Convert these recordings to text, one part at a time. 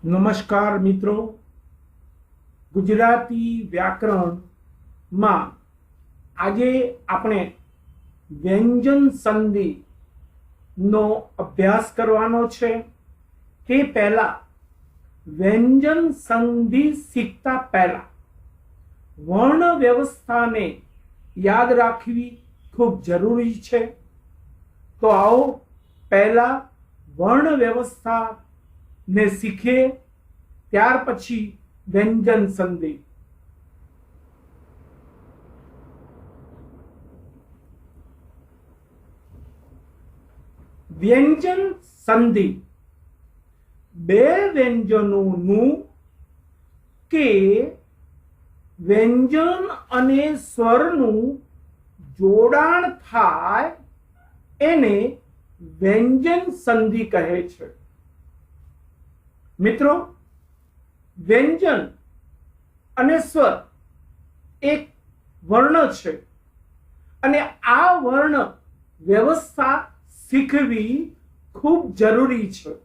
નમસ્કાર મિત્રો, ગુજરાતી વ્યાકરણમાં આજે આપણે વ્યંજન સંધિનો અભ્યાસ કરવાનો છે। તે પહેલા વ્યંજન સંધિ શીખતા પહેલા વર્ણ વ્યવસ્થાને યાદ રાખવી ખૂબ જરૂરી છે। તો આવો પહેલા વર્ણ વ્યવસ્થા ने सीखे, त्यार पछी व्यंजन संधि। व्यंजन संधि बे व्यंजनों के व्यंजन अने स्वरनु जोडाण थाय एने व्यंजन संधि कहे छे। मित्रों, व्यंजन अने स्वर एक वर्ण छे अने आ वर्ण व्यवस्था सीखवी खूब जरूरी छे।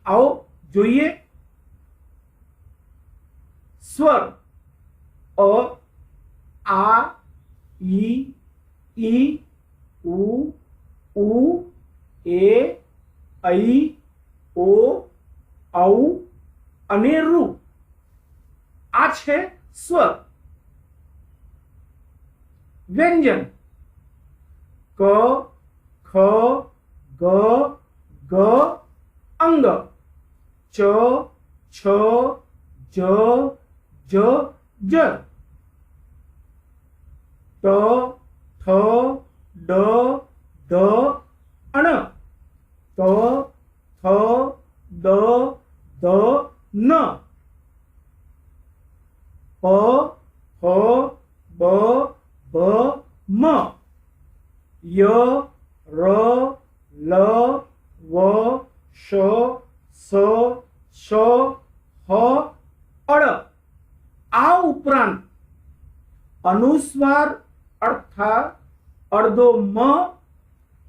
आओ जोईए। स्वर अ, आ, ई, उ, ए, ऐ, ओ, औ अने रु आ छे स्वर। व्यंजन क, ख, ग, ग, अंग च, छ, ज, ज, ज, ट, ठ, ड, ध, अण, त, थ, द, द, न, प, फ, ब, भ, म, य, र, ल, व, श, स, श, ह, अड़। आ उपरांत अनुस्वार अर्थात अर्धो म,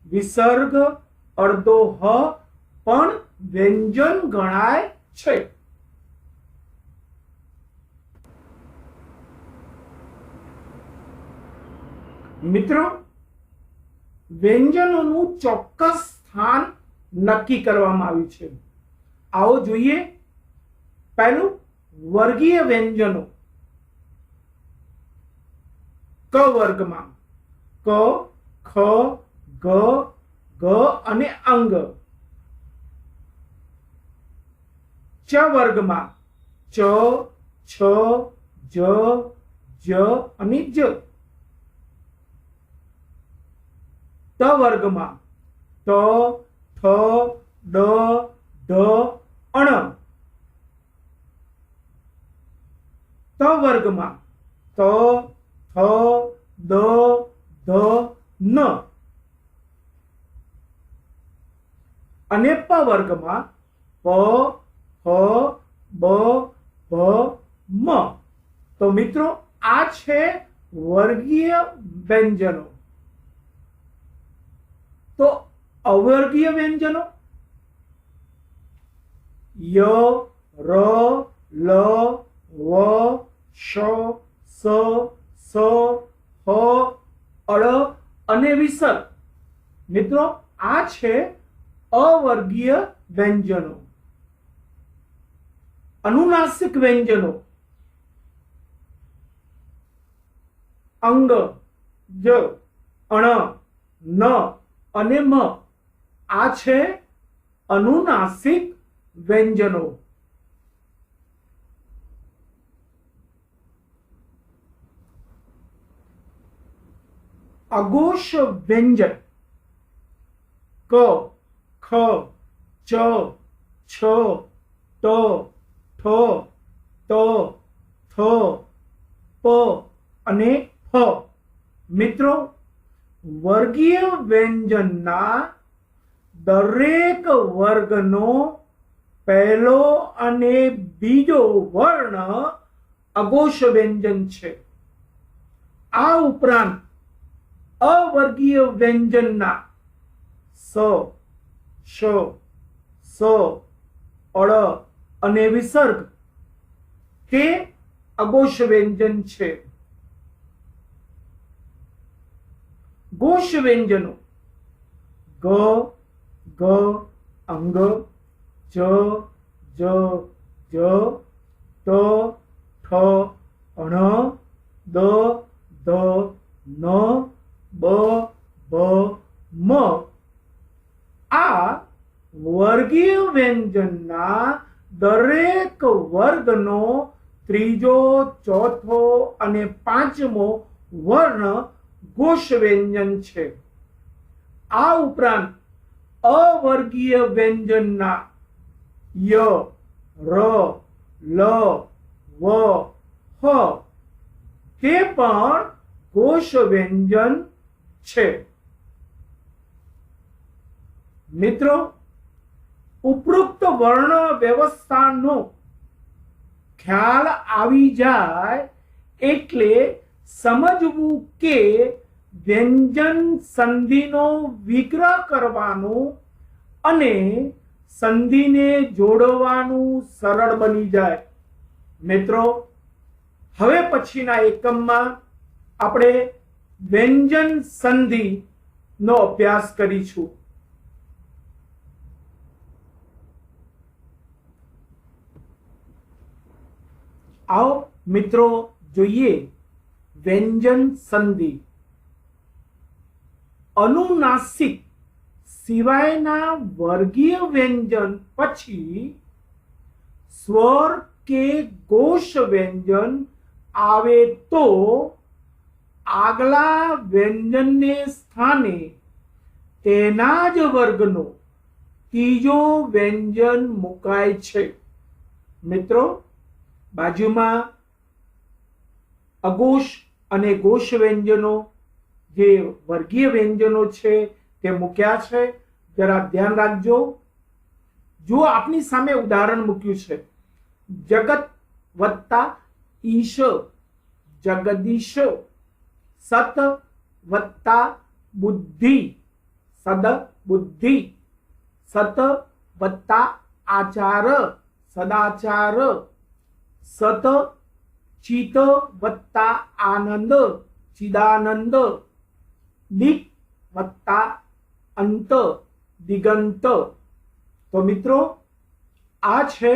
विसर्ग अर्धो ह पण व्यंजन गणाय छे। मित्रों, व्यंजनों चौक्कस स्थान नक्की करवामां आव्युं छे। आओ जोईए। पहलू वर्गीय व्यंजनों। क वर्ग में क, ख, ग, ग अने अंग। च वर्ग में च, छ, ज, ज अने ज। त वर्ग में त, थ, ड, ढ, अण। त वर्ग में त, थ, द, ध, न। अने प वर्ग में प, फ, ब, भ, म। तो मित्रों, आ छे वर्गीय व्यंजनों। तो अवर्गीय व्यंजनों य, र, ल, व, श, स, स, ह, अड़ अने विसर्ग। मित्रों, आ छे अवर्गीय व्यंजनों। अनुनासिक व्यंजनों अंग, ज, अण, न अने म आ छे अनुनासिक व्यंजनों। अघोष व्यंजन क, ख, च, छ, ट, ठ, त, थ, प अने फ। मित्रों, वर्गीय व्यंजनना दरेक वर्गनो पहलो अने बीजो वर्ण अघोष व्यंजन छे। आ उपरांत अवर्गीय व्यंजनना स, श, स, अड़ અને વિસર્ગ તે અઘોષ વ્યંજન છે. ઘોષ વ્યંજનો ગ, ગ, અંગ, જ, જ, જ, ટ, ઠ, અણ, દ, દ, ન, બ, ભ, મ આ વર્ગીય વ્યંજનના દરેક વર્ગનો ત્રીજો, ચોથો અને પાંચમો વર્ણ ઘોષ વ્યંજન છે. આ ઉપરાંત અવર્ગીય વ્યંજનના ય, ર, લ, વ, હ તે પણ ઘોષ વ્યંજન છે. મિત્રો, ઉપરોક્ત વર્ણ વ્યવસ્થાનો ખ્યાલ આવી જાય એટલે સમજવું કે વ્યંજન સંધિનો વિગ્રહ કરવાનું અને સંધિને જોડવાનું સરળ બની જાય. મિત્રો, હવે પછીના એકમમાં આપણે વ્યંજન સંધિ નો અભ્યાસ કરીશું. આવો મિત્રો જોઈએ વ્યંજન સંધિ. અનુનાસિક સિવાયના વર્ગીય વ્યંજન પછી સ્વર કે ઘોષ વ્યંજન આવે તો આગલા વ્યંજનને સ્થાને તેના જ વર્ગનો ત્રીજો વ્યંજન મુકાય છે. મિત્રો, બાજુમાં અઘોષ અને ઘોષ વ્યંજનો જે વર્ગીય વ્યંજનો છે તે મૂક્યા છે. જરા ધ્યાન રાખજો. જો આપની સામે ઉદાહરણ મૂક્યું છે જગત વત્તા ઈશ, જગદીશ. સત વત્તા બુદ્ધિ, સદ બુદ્ધિ. સત વત્તા આચાર, સદાચાર. સત ચિત વત્તા આનંદ, ચિદાનંદ. દિક વત્તા અંત, દિગંત. તો મિત્રો, આ છે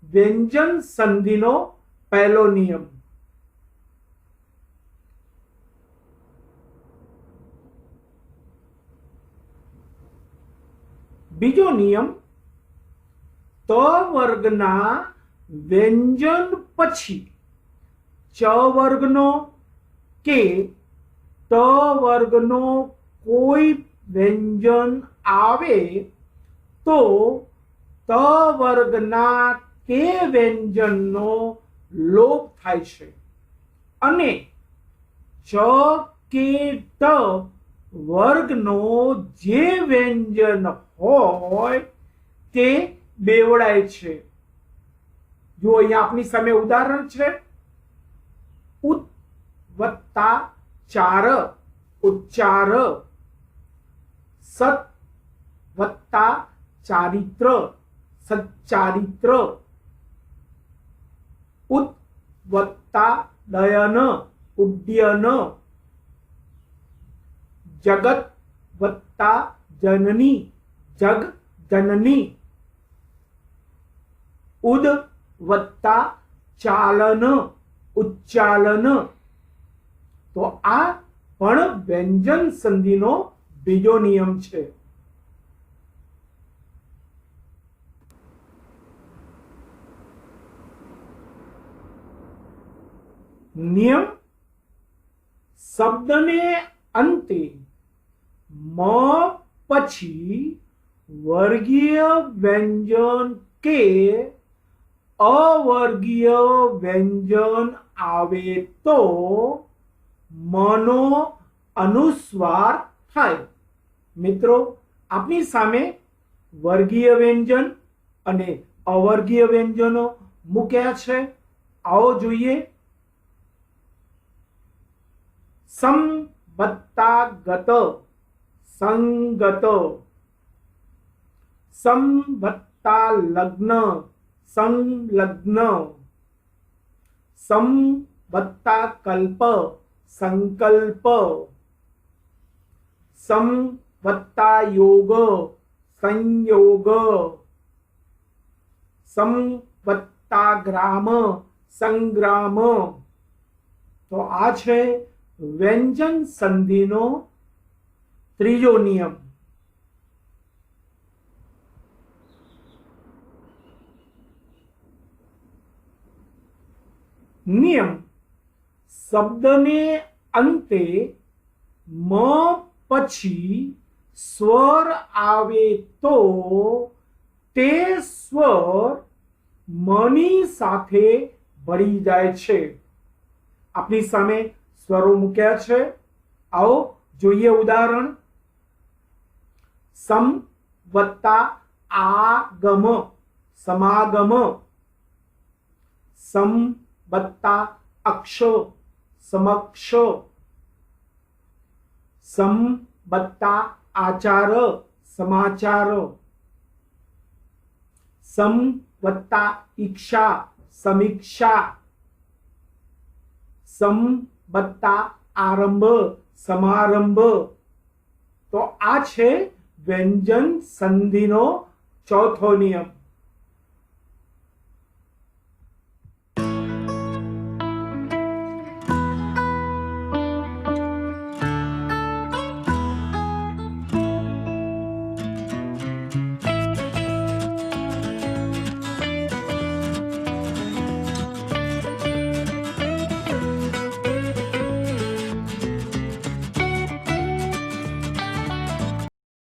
વ્યંજન સંધિનો પહેલો નિયમ. બીજો નિયમ, ત વર્ગના વ્યંજન પછી ચ વર્ગનો કે ટ વર્ગનો કોઈ વ્યંજન આવે તો ત વર્ગના તે વ્યંજનનો લોપ થાય છે અને ચ કે ટ વર્ગનો જે વ્યંજન હોય તે બેવડાય છે. જો અહીંયા આપની સામે ઉદાહરણ છે ઉત વત્તા ચાર, ઉચ્ચાર. સત વત્તા ચારિત્ર, સચ્ચારિત્ર. ઉત વત્તા દયન, ઉડ્ડયન. જગત વત્તા જનની, જગ જનની. ઉદ વત્તા ચાલન, ઉચ્ચાલન. તો આ પણ વ્યંજન સંધિનો બીજો નિયમ છે. નિયમ શબ્દને અંતે મ પછી વર્ગીય વ્યંજન કે અવર્ગીય વ્યંજન આવે તો મનો અનુસ્વાર થાય. મિત્રો, આપની સામે વર્ગીય વ્યંજન અને અવર્ગીય વ્યંજનો મૂક્યા છે. આવો જોઈએ. સમ વત્તા ગત, સંગત. સમ વત્તા લગ્ન, સંલગ્ન, સમ વત્તા કલ્પ સંકલ્પ, સમ વત્તા યોગ સંયોગ, સમ વત્તા ગ્રામ સંગ્રામ. તો આ છે વ્યંજન સંધિનો ત્રીજો નિયમ. નિયમ શબ્દને અંતે મ પછી સ્વર આવે તો તે સ્વર મની સાથે ભળી જાય છે. આપની સામે સ્વરો મૂક્યા છે, આવો જોઈએ ઉદાહરણ. સમ વત્તા આગમ સમાગમ, સમ વત્તા અક્ષ સમક્ષ, સમ વત્તા આચાર સમાચાર, સમ વત્તા ઈક્ષા સમીક્ષા, સમ વત્તા આરંભ સમારંભ. તો આ છે વ્યંજન સંધિનો ચોથો નિયમ.